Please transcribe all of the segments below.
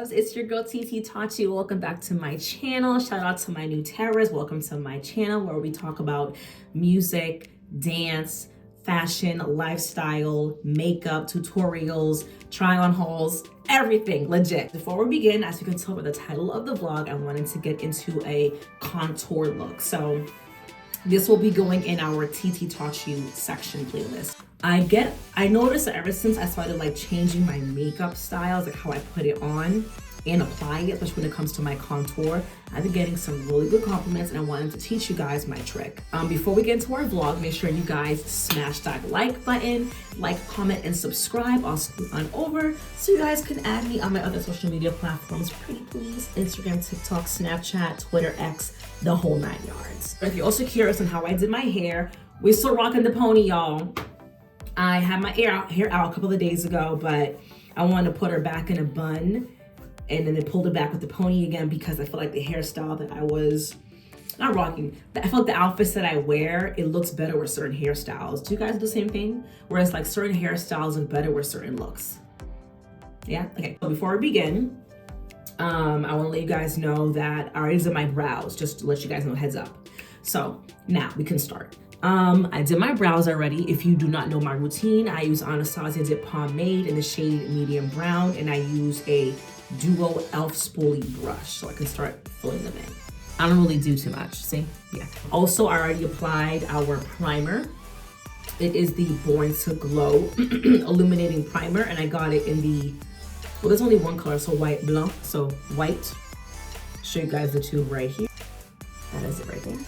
loves, it's your girl Tititaughtyou. Welcome back to my channel. Shout out to my new terrorists. Welcome to my channel where we talk about music, dance, fashion, lifestyle, makeup, tutorials, try on hauls, everything legit. Before we begin, as you can tell by the title of the vlog, I wanted to get into a contour look. So this will be going in our Tititaughtyou section playlist. I noticed that ever since I started like changing my makeup styles, like how I put it on and apply it, especially when it comes to my contour, I've been getting some really good compliments and I wanted to teach you guys my trick. Before we get into our vlog, make sure you guys smash that like button, like, comment, and subscribe. I'll scoot on over so you guys can add me on my other social media platforms, pretty please. Instagram, TikTok, Snapchat, Twitter, X, the whole 9 yards. If you're also curious on how I did my hair, we're still rocking the pony, y'all. I had my hair out a couple of days ago, but I wanted to put her back in a bun, and then they pulled it back with the pony again because I feel like the hairstyle that I was not rocking. I felt the outfits that I wear, it looks better with certain hairstyles. Do you guys do the same thing? Whereas like certain hairstyles look better with certain looks. Yeah, okay. So before we begin, I want to let you guys know that I already did my brows, just to let you guys know, heads up. So now we can start. I did my brows already. If you do not know my routine, I use Anastasia Dip Pomade in the shade medium brown, and I use a duo elf spoolie brush so I can start filling them in. I don't really do too much, see? Yeah. Also, I already applied our primer. It is the Born to Glow Illuminating Primer, and I got it in the, well, there's only one color, so white blanc, so white. Show you guys the tube right here. That is it right there.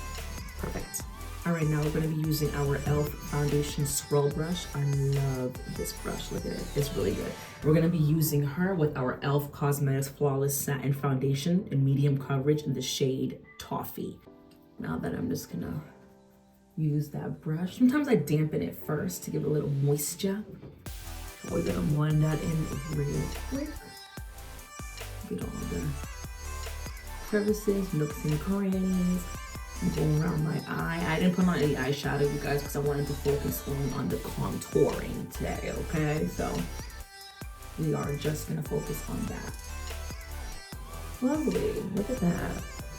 Perfect. All right, now we're gonna be using our e.l.f. foundation swirl brush. I love this brush, look at it, it's really good. We're gonna be using her with our e.l.f. Cosmetics Flawless Satin Foundation in medium coverage in the shade Toffee. Now that I'm just gonna use that brush. Sometimes I dampen it first to give it a little moisture. We're gonna blend that in real quick. Get all the crevices, nooks and crannies. Going around my eye. I didn't put on any eyeshadow, you guys, because I wanted to focus on the contouring today, okay? So we are just gonna focus on that. Lovely, look at that.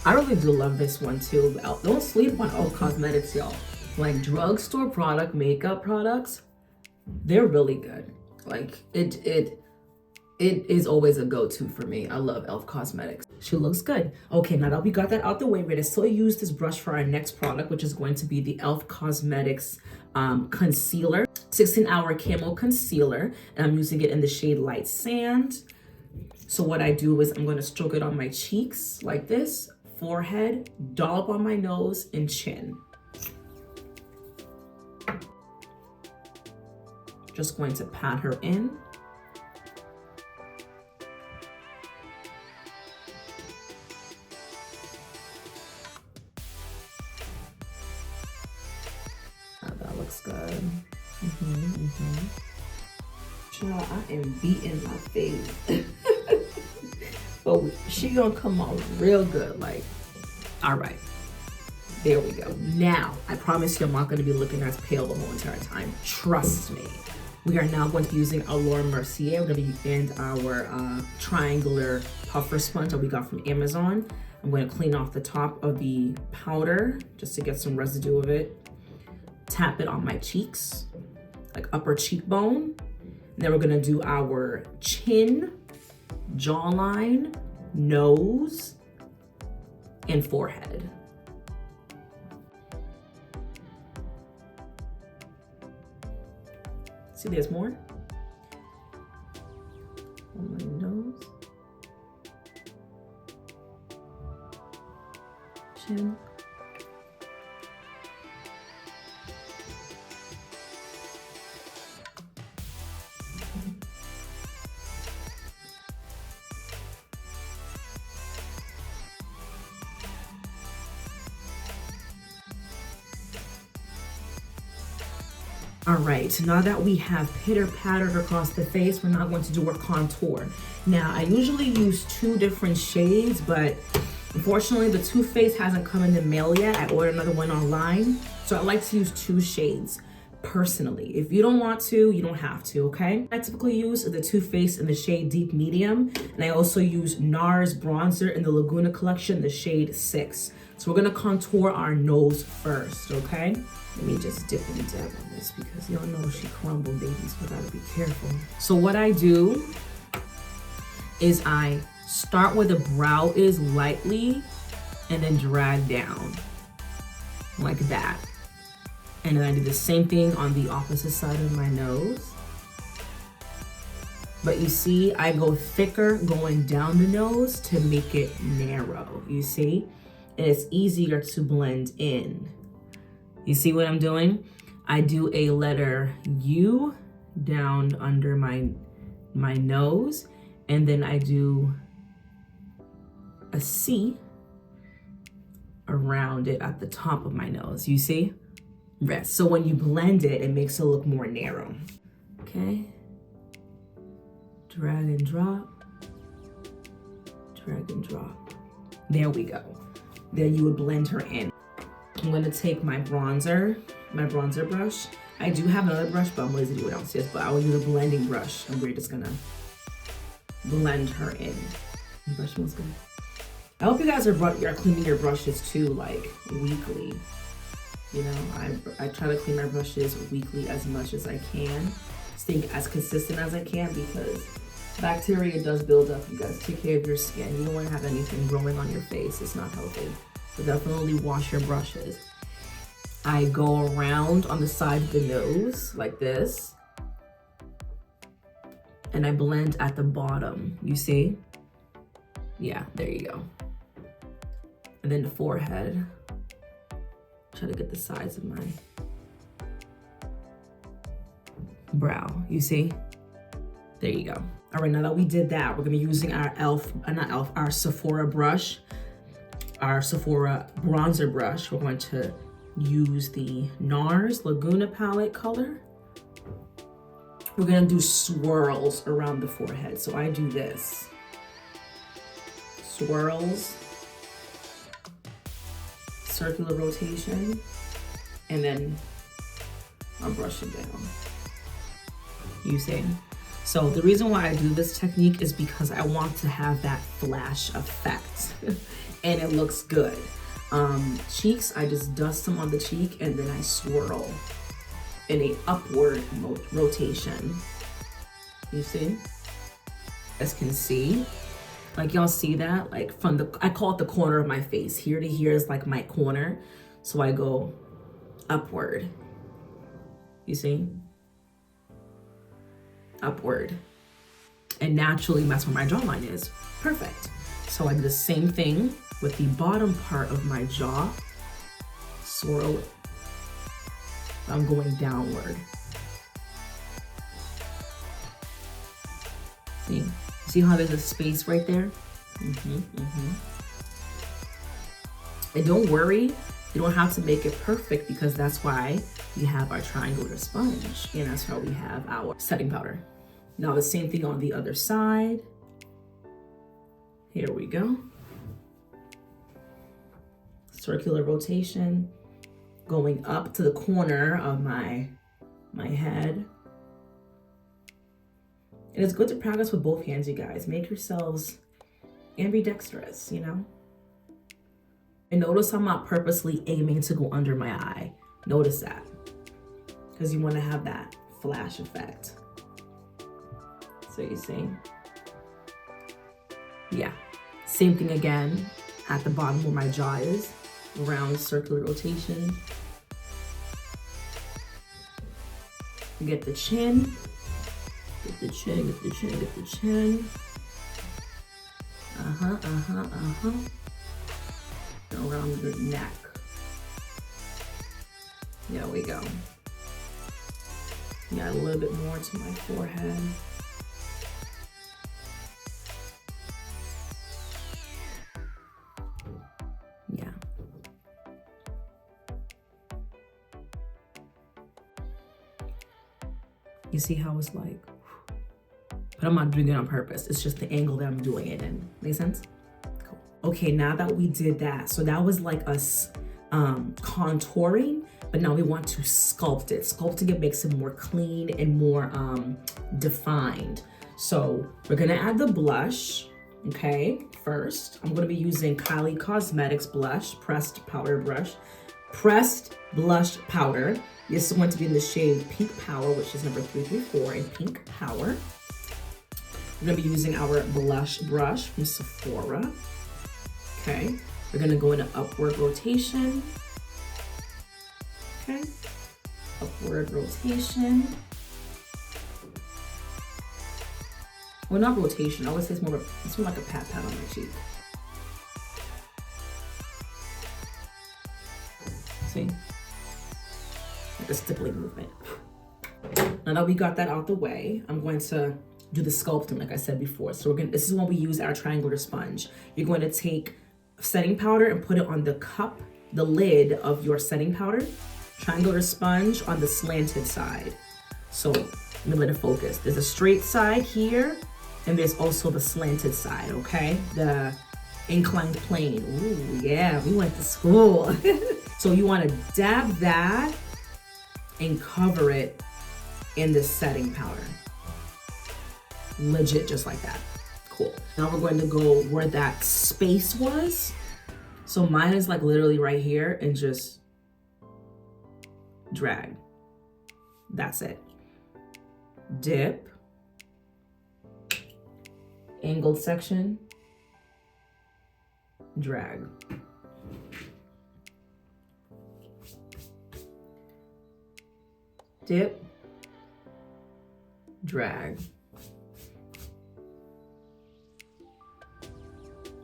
I really do love this one too. Don't sleep on e.l.f. Cosmetics, y'all. Like drugstore product, makeup products, they're really good. Like it is always a go-to for me. I love e.l.f. Cosmetics. She looks good. Okay, now that we got that out the way, we're gonna still use this brush for our next product, which is going to be the e.l.f. Cosmetics Concealer, 16-hour Camo Concealer, and I'm using it in the shade Light Sand. So what I do is I'm gonna stroke it on my cheeks like this, forehead, dollop on my nose, and chin. Just going to pat her in. That looks good. Child, I am beating my face. But she gonna come out real good, like, all right. There we go. Now, I promise you I'm not gonna be looking as pale the whole entire time. Trust me. We are now going to be using our Laura Mercier. We're gonna be in our triangular puffer sponge that we got from Amazon. I'm gonna clean off the top of the powder just to get some residue of it. Tap it on my cheeks, like upper cheekbone. And then we're gonna do our chin, jawline, nose, and forehead. See, there's more. On my nose, chin. All right, now that we have pitter-pattered across the face, we're now going to do our contour. Now, I usually use 2 different shades, but unfortunately the Too Faced hasn't come in the mail yet. I ordered another one online, so I like to use 2 shades. personally. If you don't want to, you don't have to, okay? I typically use the Too Faced in the shade Deep Medium, and I also use NARS bronzer in the Laguna collection, the shade 6. So we're gonna contour our nose first, okay? Let me just dip and dab on this because y'all know she crumbled, babies, but gotta be careful. So what I do is I start where the brow is lightly and then drag down like that. And then I do the same thing on the opposite side of my nose. But you see, I go thicker going down the nose to make it narrow, you see? And it's easier to blend in. You see what I'm doing? I do a letter U down under my nose, and then I do a C around it at the top of my nose, you see? Right. So when you blend it, it makes it look more narrow. Okay. Drag and drop. Drag and drop. There we go. Then you would blend her in. I'm gonna take my bronzer brush. I do have another brush, but I'm lazy to do it downstairs, but I will use a blending brush, and we're just gonna blend her in. The brush smells good. I hope you guys are cleaning your brushes too, like weekly. You know, I try to clean my brushes weekly as much as I can, staying as consistent as I can, because bacteria does build up. You guys take care of your skin. You don't want to have anything growing on your face. It's not healthy. So definitely wash your brushes. I go around on the side of the nose like this, and I blend at the bottom, you see? Yeah, there you go. And then the forehead. Try to get the sides of my brow, you see? There you go. All right, now that we did that, we're gonna be using our our Sephora brush, our Sephora bronzer brush. We're going to use the NARS Laguna palette color. We're gonna do swirls around the forehead. So I do this. Swirls, circular rotation, and then I'm brushing down. You see? So the reason why I do this technique is because I want to have that flash effect and it looks good. Cheeks, I just dust them on the cheek and then I swirl in a upward rotation. You see? You guys can see. Like y'all see that? Like from I call it the corner of my face. Here to here is like my corner. So I go upward. You see? Upward. And naturally that's where my jawline is. Perfect. So I do the same thing with the bottom part of my jaw. Swirl it. I'm going downward. See? See how there's a space right there? And don't worry, you don't have to make it perfect, because that's why we have our triangular sponge, and that's how we have our setting powder. Now the same thing on the other side. Here we go. Circular rotation, going up to the corner of my head. And it's good to practice with both hands, you guys. Make yourselves ambidextrous, you know? And notice I'm not purposely aiming to go under my eye. Notice that. Because you want to have that flash effect. So you see? Yeah. Same thing again at the bottom where my jaw is. Round circular rotation. Get the chin. Get the chin, get the chin, get the chin. Around your neck. There we go. Got a little bit more to my forehead. Yeah. You see how it's like, but I'm not doing it on purpose. It's just the angle that I'm doing it in. Make sense? Okay, now that we did that, so that was like us contouring, but now we want to sculpt it. Sculpting it makes it more clean and more defined. So we're gonna add the blush, okay? First, I'm gonna be using Kylie Cosmetics blush, pressed blush powder. This is going to be in the shade Pink Power, which is number 334 in Pink Power. We're gonna be using our blush brush from Sephora. Okay, we're gonna go into upward rotation. Okay, upward rotation. Well, not rotation, I would say it's more like a pat on my cheek. See? Like a stippling movement. Now that we got that out the way, I'm going to do the sculpting like I said before. So this is when we use our triangular sponge. You're going to take setting powder and put it on the cup, the lid of your setting powder. Triangular sponge on the slanted side. So let me let it focus. There's a straight side here, and there's also the slanted side, okay? The inclined plane. Ooh, yeah, we went to school. So you want to dab that and cover it in the setting powder. Legit, just like that. Cool. Now we're going to go where that space was. So mine is like literally right here, and just drag. That's it. Dip. Angled section. Drag. Dip. Drag.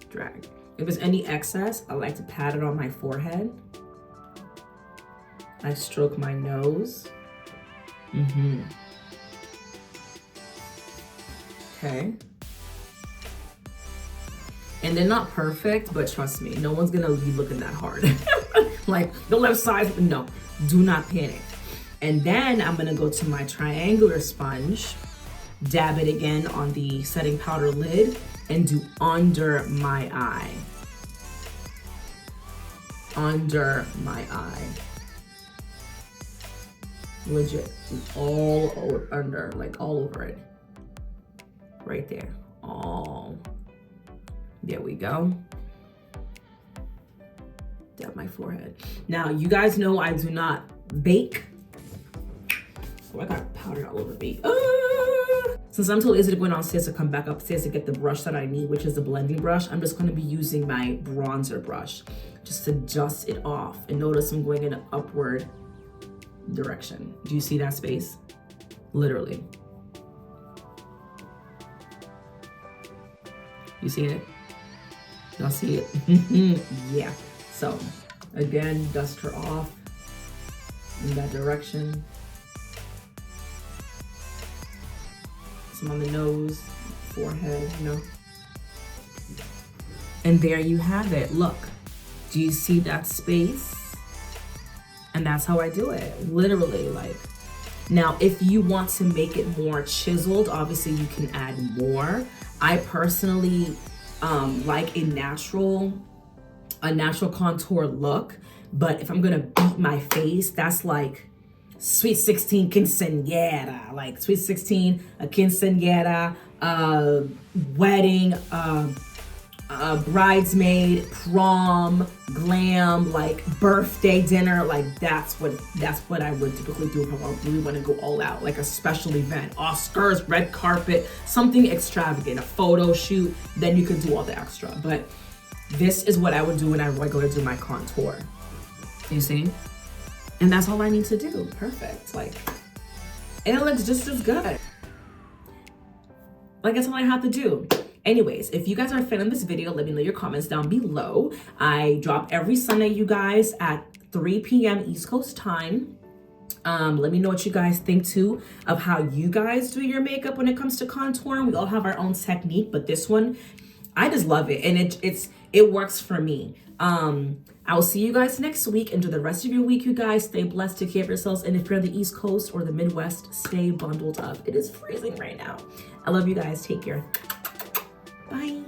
Drag. If there's any excess, I like to pat it on my forehead. I stroke my nose. Okay. And they're not perfect, but trust me, no one's gonna be looking that hard. Like the left side, no, do not panic. And then I'm gonna go to my triangular sponge, dab it again on the setting powder lid, and do under my eye. Under my eye. Legit, all over, under, like all over it. Right there, all. There we go. Dab my forehead. Now, you guys know I do not bake. Oh, I got powder all over me. Since I'm too lazy to go downstairs to come back upstairs to get the brush that I need, which is the blending brush, I'm just gonna be using my bronzer brush just to dust it off. And notice I'm going in an upward direction. Do you see that space? Literally. You see it? Y'all see it? Yeah. So again, dust her off in that direction. Some on the nose, forehead, you know. And there you have it. Look, do you see that space? And that's how I do it, literally. Like, now if you want to make it more chiseled, obviously you can add more. I personally like a natural contour look, but if I'm gonna beat my face, that's like Sweet 16 quinceañera, like Sweet 16, a quinceañera, wedding, bridesmaid, prom, glam, like birthday dinner, like that's what I would typically do if I really want to go all out, like a special event, Oscars, red carpet, something extravagant, a photo shoot, then you could do all the extra. But this is what I would do when I regularly do my contour. You see? And that's all I need to do. Perfect. Like, and it looks just as good. Like, that's all I have to do. Anyways, if you guys are a fan of this video, let me know your comments down below. I drop every Sunday, you guys, at 3 p.m. East Coast time. Let me know what you guys think too of how you guys do your makeup when it comes to contouring. We all have our own technique, but this one, I just love it, and it works for me. I'll see you guys next week. Enjoy the rest of your week, you guys. Stay blessed, take care of yourselves, and if you're on the East Coast or the Midwest, stay bundled up. It is freezing right now. I love you guys. Take care. Bye.